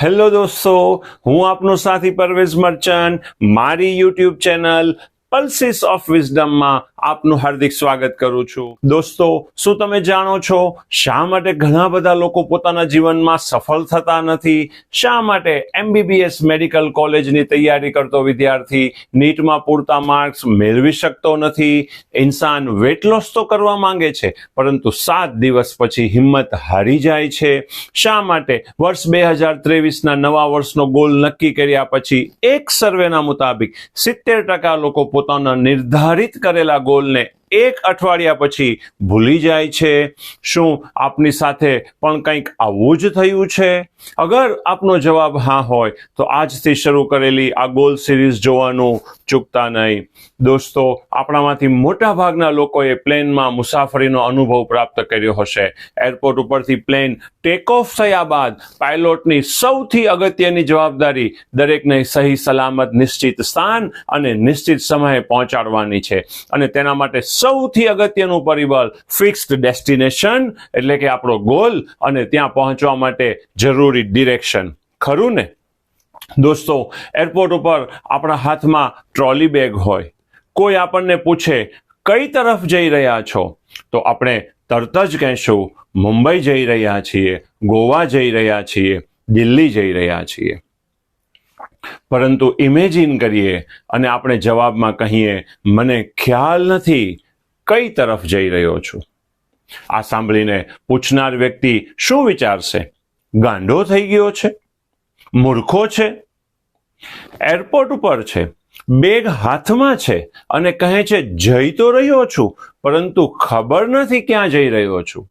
Hello દોસ્તો, હું આપનો સાથી પરવેઝ મર્ચન્ટ મારી યુટ્યુબ ચેનલ પલ્સીસ ઓફ વિઝડમમાં આપનું હાર્દિક સ્વાગત કરું છું. દોસ્તો, શું તમે જાણો છો શા માટે ઘણા બધા લોકો પોતાના જીવનમાં સફળ થતા નથી? શા માટે MBBS મેડિકલ કોલેજની તૈયારી કરતો વિદ્યાર્થી નીટમાં પૂરતા માર્ક્સ મેળવી શકતો નથી? ઇન્સાન વેટ લોસ તો કરવા માંગે છે, પરંતુ 7 દિવસ પછી હિંમત હારી જાય છે. શા માટે વર્ષ 2023ના નવા વર્ષનો ગોલ નક્કી કર્યા પછી એક સર્વેના મુતાબિક 70% લોકો પોતાના નિર્ધારિત કરેલા ગોલને 1 અઠવાડિયા પછી ભૂલી જાય છે. શું આપની સાથે પણ કંઈક આવું જ થયું છે? અગર આપનો જવાબ હા હોય તો આજથી શરૂ કરેલી આ ગોલ સિરીઝ જોવાનું ચૂકતા નહીં. દોસ્તો, આપણામાંથી મોટા ભાગના લોકોએ પ્લેનમાં મુસાફરીનો અનુભવ પ્રાપ્ત કર્યો હશે. એરપોર્ટ ઉપરથી પ્લેન ટેક ઓફ થયા બાદ પાયલોટની સૌથી અગત્યની જવાબદારી દરેકને સહી સલામત નિશ્ચિત સ્થાન અને નિશ્ચિત સમયે પહોંચાડવાની છે, અને તેના માટે સૌથી અગત્યનું પરિબળ ફિક્સ્ડ ડેસ્ટિનેશન એટલે કે આપણો ગોલ અને ત્યાં પહોંચવા માટે જરૂરી ડિરેક્શન. ખરું ને? દોસ્તો, એરપોર્ટ ઉપર આપણા હાથમાં ટ્રોલી બેગ હોય, કોઈ આપણને પૂછે કઈ તરફ જઈ રહ્યા છો, તો આપણે તરત જ કહેશું મુંબઈ જઈ રહ્યા છીએ, ગોવા જઈ રહ્યા છીએ, દિલ્હી જઈ રહ્યા છીએ. પરંતુ ઇમેજિન કરીએ અને આપણે જવાબમાં કહીએ મને ખ્યાલ નથી કઈ તરફ જઈ રહ્યો છું. આ સાંભળીને પૂછનાર વ્યક્તિ શું વિચારશે? ગાંડો થઈ ગયો છે? મૂર્ખો છે? એરપોર્ટ ઉપર છે, બેગ હાથમાં છે અને કહે છે જઈ તો રહ્યો છું, પરંતુ ખબર નથી ક્યાં જઈ રહ્યો છું.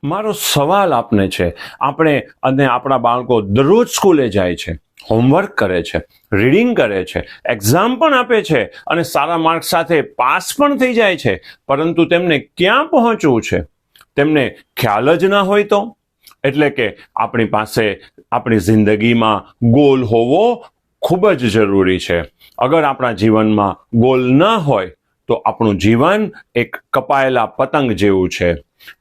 મારો સવાલ આપને છે, આપણે અને આપણા બાળકો દરરોજ સ્કૂલે જાય છે, હોમવર્ક કરે છે, રીડિંગ કરે છે, એક્ઝામ પણ આપે છે અને સારા માર્ક સાથે પાસ પણ થઈ જાય છે, પરંતુ તેમને ક્યાં પહોંચવું છે તેમને ખ્યાલ જ ના હોય તો? એટલે કે આપણી પાસે આપણી જિંદગીમાં ગોલ હોવો ખૂબ જ જરૂરી છે. અગર આપણા જીવનમાં ગોલ ન હોય તો આપણું જીવન એક કપાયેલા પતંગ જેવું છે,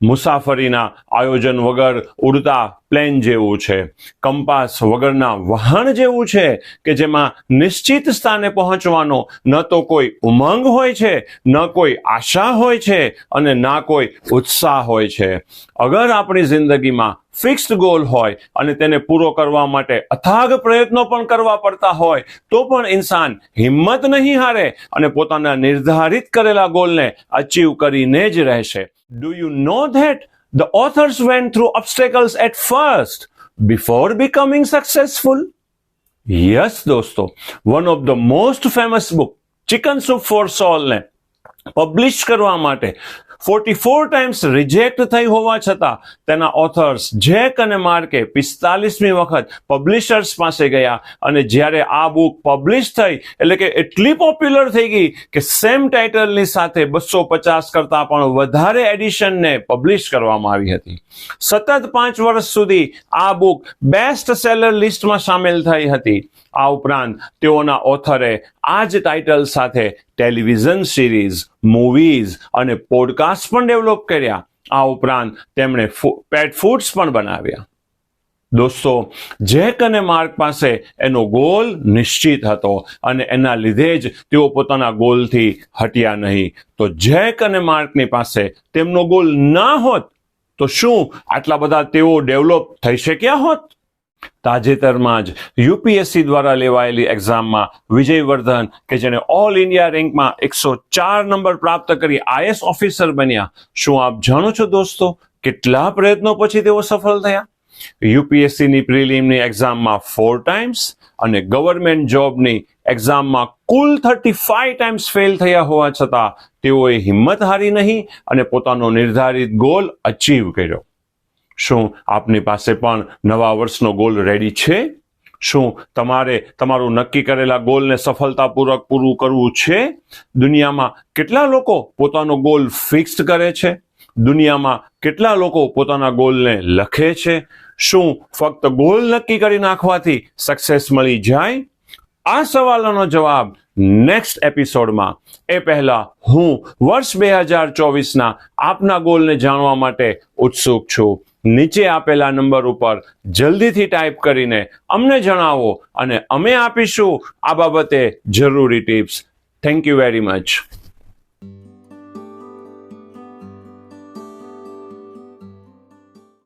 મુસાફરીના આયોજન વગર ઉડતા પ્લેન જેવું છે, કંપાસ વગરના વાહન જેવું છે કે જેમાં નિશ્ચિત સ્થાને પહોંચવાનો ન તો કોઈ ઉમંગ હોય છે, ન કોઈ આશા હોય છે અને ના કોઈ ઉત્સાહ હોય છે. અગર આપણી જિંદગીમાં ફિક્સ્ડ ગોલ હોય અને તેને પૂરો કરવા માટે અથાગ પ્રયત્નો પણ કરવા પડતા હોય તો પણ ઇન્સાન હિંમત નહીં હારે અને પોતાના નિર્ધારિત કરેલા ગોલને અચીવ કરીને જ રહેશે. Do you know that the authors went through obstacles at first before becoming successful? Yes, dosto. One of the most famous book, Chicken Soup for Soul ને પબ્લિશ કરવા માટે 44 times રિજેક્ટ થઈ હોવા છતાં તેના ઓથર્સ જેક અને માર્કે 45મી વખત પબ્લિશર્સ પાસે ગયા અને જ્યારે આ બુક પબ્લિશ થઈ એટલે કે એટલી પોપ્યુલર થઈ ગઈ કે સેમ ટાઇટલની સાથે 250 કરતા પણ વધારે એડિશનને પબ્લિશ કરવામાં આવી હતી. સતત 5 વર્ષ સુધી આ બુક બેસ્ટ સેલર લિસ્ટમાં સામેલ થઈ હતી. આ ઉપરાંત તેઓના ઓથરે આ જ ટાઇટલ સાથે ટેલિવિઝન સિરીઝ, મૂવીઝ અને પોડકાસ્ટ પણ ડેવલપ કર્યા. આ ઉપરાંત તેમણે પેટ ફૂડ્સ પણ બનાવ્યા. દોસ્તો, જેક અને માર્ક પાસે એનો ગોલ નિશ્ચિત હતો અને એના લીધે જ તેઓ પોતાના ગોલથી હટ્યા નહીં. તો જેક અને માર્કની પાસે તેમનો ગોલ ના હોત તો શું આટલા બધા તેઓ ડેવલપ થઈ શક્યા હોત? તાજેતરમાં જ યુપીએસસી દ્વારા લેવાયેલી એક્ઝામમાં વિજયવર્ધન કે જેને ઓલ ઇન્ડિયા રેન્કમાં 104 નંબર પ્રાપ્ત કરી આઈએએસ ઓફિસર બન્યા. શું આપ જાણો છો દોસ્તો કેટલા પ્રયત્નો પછી તેઓ સફળ થયા? યુપીએસસીની પ્રિલિમની એક્ઝામમાં 4 ટાઈમ્સ અને ગવર્મેન્ટ જોબની એક્ઝામમાં કુલ 35 ટાઈમ્સ ફેલ થયા હોવા છતાં તેઓએ હિંમત હારી નહીં અને પોતાનો નિર્ધારિત ગોલ અચીવ કર્યો. શું આપની પાસે પણ નવા વર્ષનો ગોલ રેડી છે? શું તમારે તમારું નક્કી કરેલા ગોલને સફળતાપૂર્વક પૂરું કરવું છે? દુનિયામાં કેટલા લોકો પોતાનો ગોલ ફિક્સ્ડ કરે છે? દુનિયામાં કેટલા લોકો પોતાના ગોલને લખે છે? શું ફક્ત ગોલ નક્કી કરી નાખવાથી સક્સેસ મળી જાય? આ સવાલોનો જવાબ નેક્સ્ટ એપિસોડમાં. એ પહેલા હું વર્ષ 2024ના આપના ગોલને જાણવા માટે ઉત્સુક છું. નીચે આપેલા નંબર ઉપર જલ્દીથી ટાઈપ કરીને અમને જણાવો અને અમે આપીશું આ બાબતે જરૂરી tips. Thank you very much.